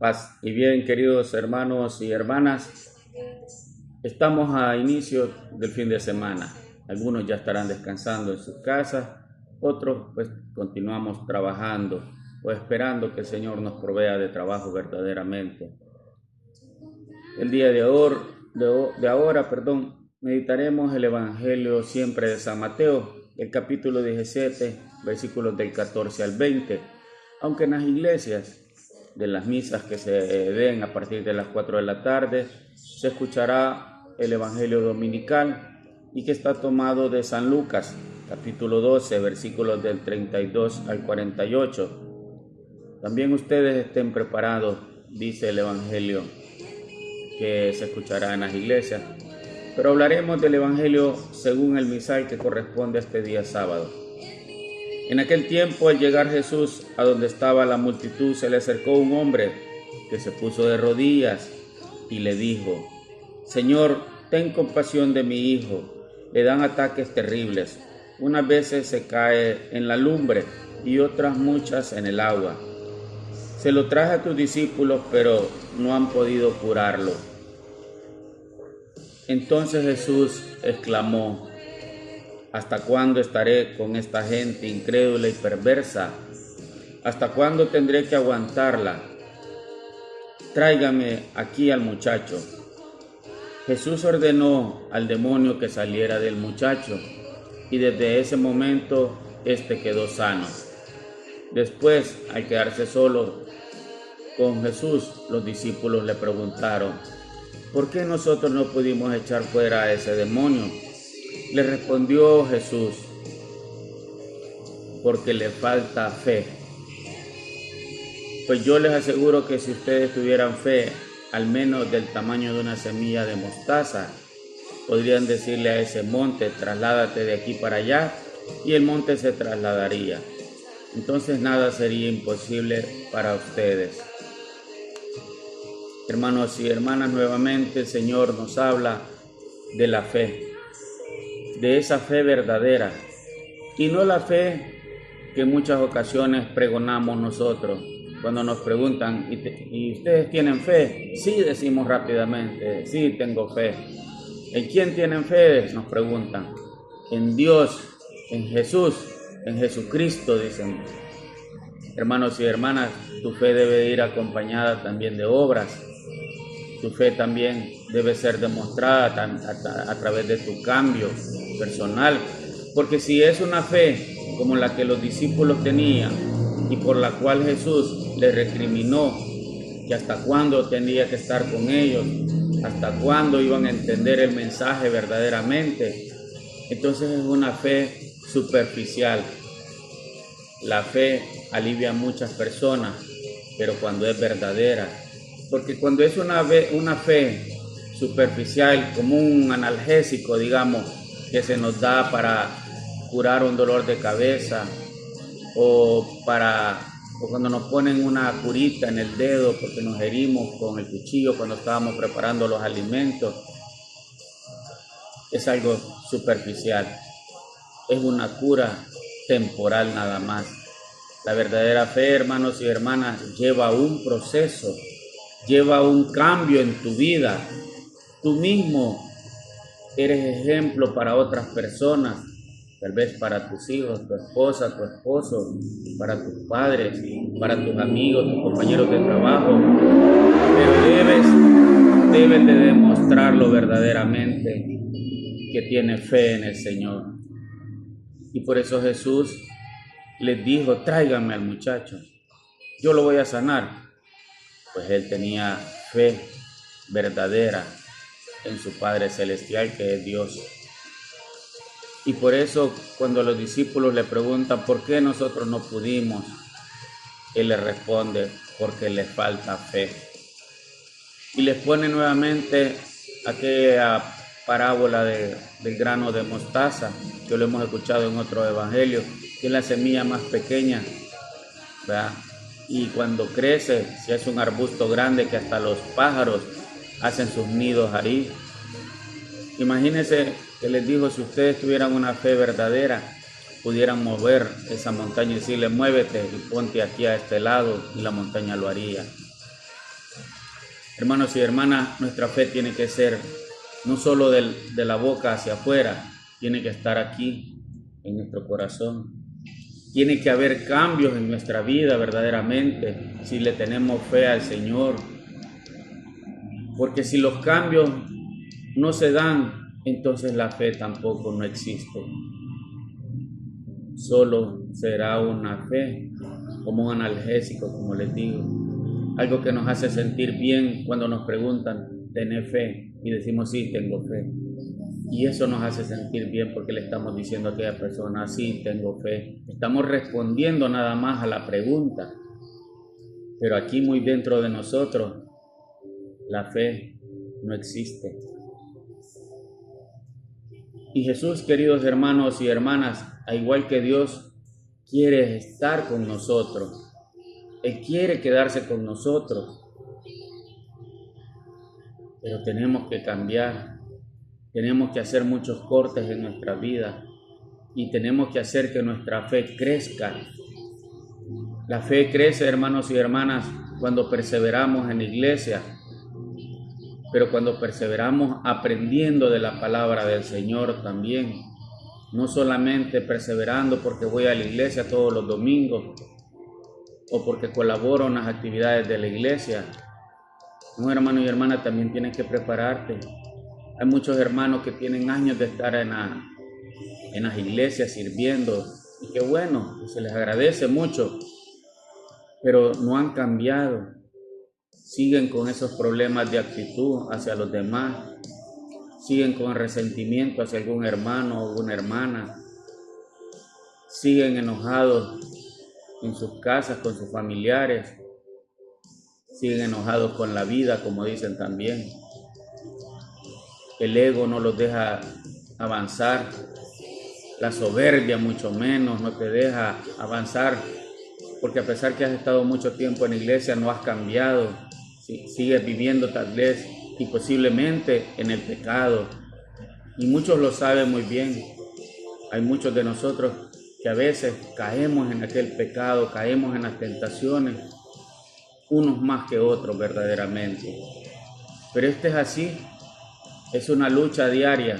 Paz y bien, queridos hermanos y hermanas, estamos a inicio del fin de semana. Algunos ya estarán descansando en sus casas, otros pues continuamos trabajando o esperando que el Señor nos provea de trabajo verdaderamente. El día de ahora, meditaremos el Evangelio siempre de San Mateo, el capítulo 17, versículos del 14 al 20, aunque en las iglesias de las misas que se den a partir de las 4 de la tarde, se escuchará el Evangelio dominical y que está tomado de San Lucas, capítulo 12, versículos del 32 al 48. También ustedes estén preparados, dice el Evangelio que se escuchará en las iglesias, pero hablaremos del Evangelio según el misal que corresponde a este día sábado. En aquel tiempo, al llegar Jesús a donde estaba la multitud, se le acercó un hombre que se puso de rodillas y le dijo: Señor, ten compasión de mi hijo, le dan ataques terribles. Unas veces se cae en la lumbre y otras muchas en el agua. Se lo traje a tus discípulos, pero no han podido curarlo. Entonces Jesús exclamó: ¿Hasta cuándo estaré con esta gente incrédula y perversa? ¿Hasta cuándo tendré que aguantarla? Tráigame aquí al muchacho. Jesús ordenó al demonio que saliera del muchacho, y desde ese momento éste quedó sano. Después, al quedarse solo con Jesús, los discípulos le preguntaron: ¿por qué nosotros no pudimos echar fuera a ese demonio? Le respondió Jesús: porque le falta fe. Pues yo les aseguro que si ustedes tuvieran fe, al menos del tamaño de una semilla de mostaza, podrían decirle a ese monte: trasládate de aquí para allá, y el monte se trasladaría. Entonces nada sería imposible para ustedes. Hermanos y hermanas, nuevamente el Señor nos habla de la fe, de esa fe verdadera, y no la fe que en muchas ocasiones pregonamos nosotros. Cuando nos preguntan: ¿y ustedes tienen fe? Sí, decimos rápidamente: sí, tengo fe. ¿En quién tienen fe?, nos preguntan. En Dios, en Jesús, en Jesucristo, dicen. Hermanos y hermanas, tu fe debe ir acompañada también de obras. Tu fe también debe ser demostrada a través de tu cambio personal, porque si es una fe como la que los discípulos tenían y por la cual Jesús les recriminó que hasta cuándo tendría que estar con ellos, hasta cuándo iban a entender el mensaje verdaderamente, entonces es una fe superficial. La fe alivia a muchas personas, pero cuando es verdadera, porque cuando es una fe superficial, como un analgésico, digamos, que se nos da para curar un dolor de cabeza, o cuando nos ponen una curita en el dedo porque nos herimos con el cuchillo cuando estábamos preparando los alimentos, es algo superficial, es una cura temporal nada más. La verdadera fe, hermanos y hermanas, lleva un proceso, lleva un cambio en tu vida. Tú mismo eres ejemplo para otras personas, tal vez para tus hijos, tu esposa, tu esposo, para tus padres, para tus amigos, tus compañeros de trabajo, pero debes de demostrarlo verdaderamente, que tienes fe en el Señor. Y por eso Jesús les dijo: tráiganme al muchacho, yo lo voy a sanar. Pues él tenía fe verdadera en su Padre Celestial, que es Dios. Y por eso cuando los discípulos le preguntan: ¿por qué nosotros no pudimos?, él les responde: porque les falta fe. Y les pone nuevamente aquella parábola del grano de mostaza, que lo hemos escuchado en otro evangelio, que es la semilla más pequeña, ¿verdad? Y cuando crece, se hace un arbusto grande que hasta los pájaros hacen sus nidos ahí. Imagínense que les dijo: si ustedes tuvieran una fe verdadera, pudieran mover esa montaña y decirle: muévete y ponte aquí a este lado, y la montaña lo haría. Hermanos y hermanas, nuestra fe tiene que ser no solo de la boca hacia afuera, tiene que estar aquí, en nuestro corazón. Tiene que haber cambios en nuestra vida verdaderamente, si le tenemos fe al Señor. Porque si los cambios no se dan, entonces la fe tampoco no existe. Solo será una fe, como un analgésico, como les digo. Algo que nos hace sentir bien cuando nos preguntan, ¿tenés fe? Y decimos, sí, tengo fe. Y eso nos hace sentir bien porque le estamos diciendo a aquella persona, sí, tengo fe. Estamos respondiendo nada más a la pregunta. Pero aquí muy dentro de nosotros, la fe no existe. Y Jesús, queridos hermanos y hermanas, al igual que Dios, quiere estar con nosotros. Él quiere quedarse con nosotros. Pero tenemos que cambiar. Tenemos que hacer muchos cortes en nuestra vida y tenemos que hacer que nuestra fe crezca. La fe crece, hermanos y hermanas, cuando perseveramos en la iglesia, pero cuando perseveramos aprendiendo de la palabra del Señor también. No solamente perseverando porque voy a la iglesia todos los domingos o porque colaboro en las actividades de la iglesia. No, hermano y hermana, también tienes que prepararte. Hay muchos hermanos que tienen años de estar en las iglesias sirviendo y qué bueno, se les agradece mucho, pero no han cambiado. Siguen con esos problemas de actitud hacia los demás, siguen con resentimiento hacia algún hermano o alguna hermana, siguen enojados en sus casas con sus familiares, siguen enojados con la vida, como dicen también. El ego no los deja avanzar, la soberbia mucho menos no te deja avanzar, porque a pesar que has estado mucho tiempo en la iglesia no has cambiado, sigues viviendo tal vez y posiblemente en el pecado, y muchos lo saben muy bien. Hay muchos de nosotros que a veces caemos en aquel pecado, caemos en las tentaciones, unos más que otros verdaderamente, pero este es así. Es una lucha diaria.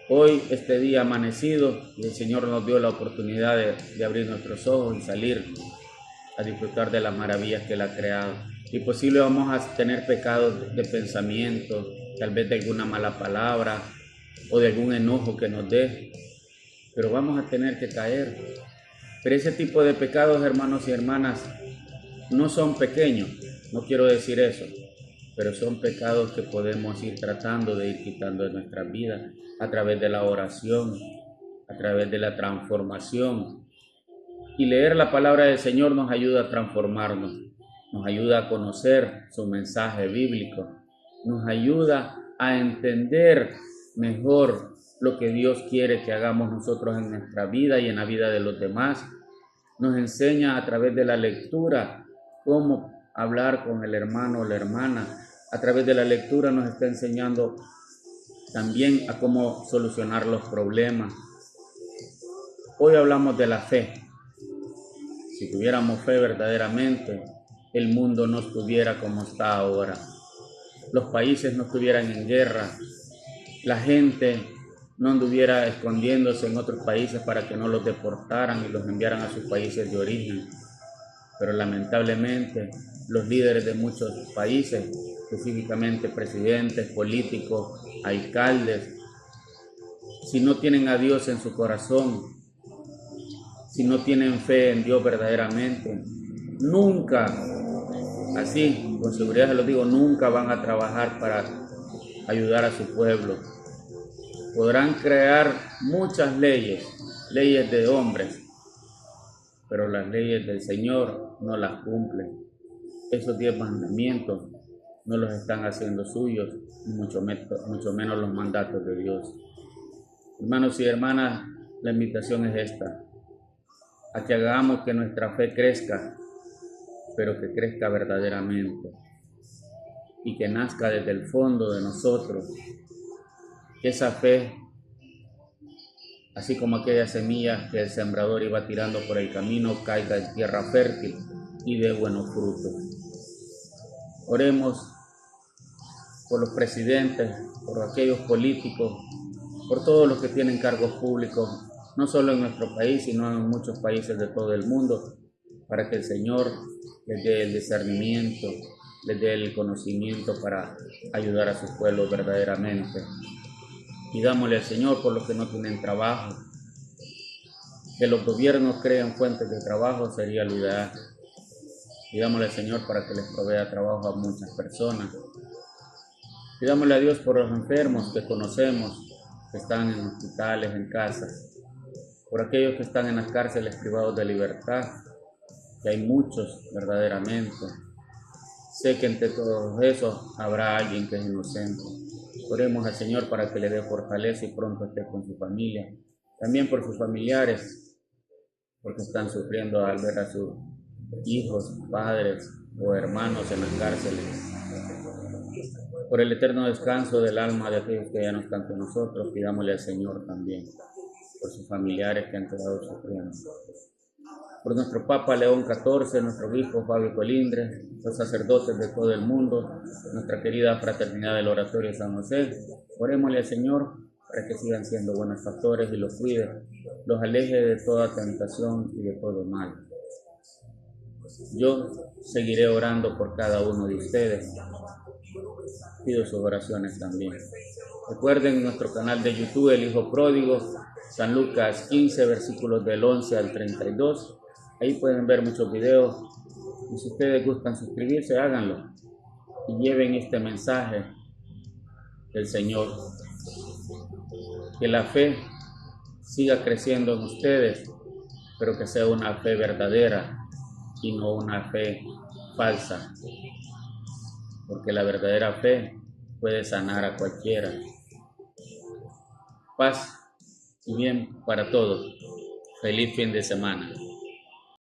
Hoy, este día amanecido, y el Señor nos dio la oportunidad de abrir nuestros ojos y salir a disfrutar de las maravillas que Él ha creado. Y posible vamos a tener pecados de pensamiento, tal vez de alguna mala palabra o de algún enojo que nos dé, pero vamos a tener que caer. Pero ese tipo de pecados, hermanos y hermanas, no son pequeños, no quiero decir eso, pero son pecados que podemos ir tratando de ir quitando de nuestra vida a través de la oración, a través de la transformación. Y leer la palabra del Señor nos ayuda a transformarnos, nos ayuda a conocer su mensaje bíblico, nos ayuda a entender mejor lo que Dios quiere que hagamos nosotros en nuestra vida y en la vida de los demás. Nos enseña a través de la lectura cómo hablar con el hermano o la hermana. A través de la lectura nos está enseñando también a cómo solucionar los problemas. Hoy hablamos de la fe. Si tuviéramos fe verdaderamente, el mundo no estuviera como está ahora. Los países no estuvieran en guerra. La gente no anduviera escondiéndose en otros países para que no los deportaran y los enviaran a sus países de origen. Pero lamentablemente, los líderes de muchos países, específicamente presidentes, políticos, alcaldes, si no tienen a Dios en su corazón, si no tienen fe en Dios verdaderamente, nunca, así con seguridad se lo digo, nunca van a trabajar para ayudar a su pueblo. Podrán crear muchas leyes de hombres, pero las leyes del Señor no las cumplen. Esos 10 mandamientos no los están haciendo suyos, mucho menos los mandatos de Dios. Hermanos y hermanas, la invitación es esta, a que hagamos que nuestra fe crezca, pero que crezca verdaderamente y que nazca desde el fondo de nosotros. Que esa fe, así como aquellas semillas que el sembrador iba tirando por el camino, caiga en tierra fértil y dé buenos frutos. Oremos por los presidentes, por aquellos políticos, por todos los que tienen cargos públicos, no solo en nuestro país, sino en muchos países de todo el mundo, para que el Señor les dé el discernimiento, les dé el conocimiento para ayudar a sus pueblos verdaderamente. Pidámosle al Señor por los que no tienen trabajo, que los gobiernos creen fuentes de trabajo sería lo ideal. Pidámosle al Señor para que les provea trabajo a muchas personas. Pidámosle a Dios por los enfermos que conocemos, que están en hospitales, en casas, por aquellos que están en las cárceles privados de libertad, que hay muchos verdaderamente. Sé que entre todos esos habrá alguien que es inocente. Oremos al Señor para que le dé fortaleza y pronto esté con su familia. También por sus familiares, porque están sufriendo al ver a sus hijos, padres o hermanos en las cárceles. Por el eterno descanso del alma de aquellos que ya no están con nosotros, pidámosle al Señor también, por sus familiares que han quedado sufriendo. Por nuestro Papa León XIV, nuestro obispo Fabio Colindres, los sacerdotes de todo el mundo, nuestra querida fraternidad del Oratorio San José, orémosle al Señor para que sigan siendo buenos pastores y los cuide, los aleje de toda tentación y de todo mal. Yo seguiré orando por cada uno de ustedes. Pido sus oraciones también. Recuerden nuestro canal de YouTube, El Hijo Pródigo, San Lucas 15, versículos del 11 al 32. Ahí pueden ver muchos videos. Y si ustedes gustan suscribirse, háganlo. Y lleven este mensaje del Señor. Que la fe siga creciendo en ustedes, pero que sea una fe verdadera y no una fe falsa. Porque la verdadera fe puede sanar a cualquiera. Paz y bien para todos. Feliz fin de semana.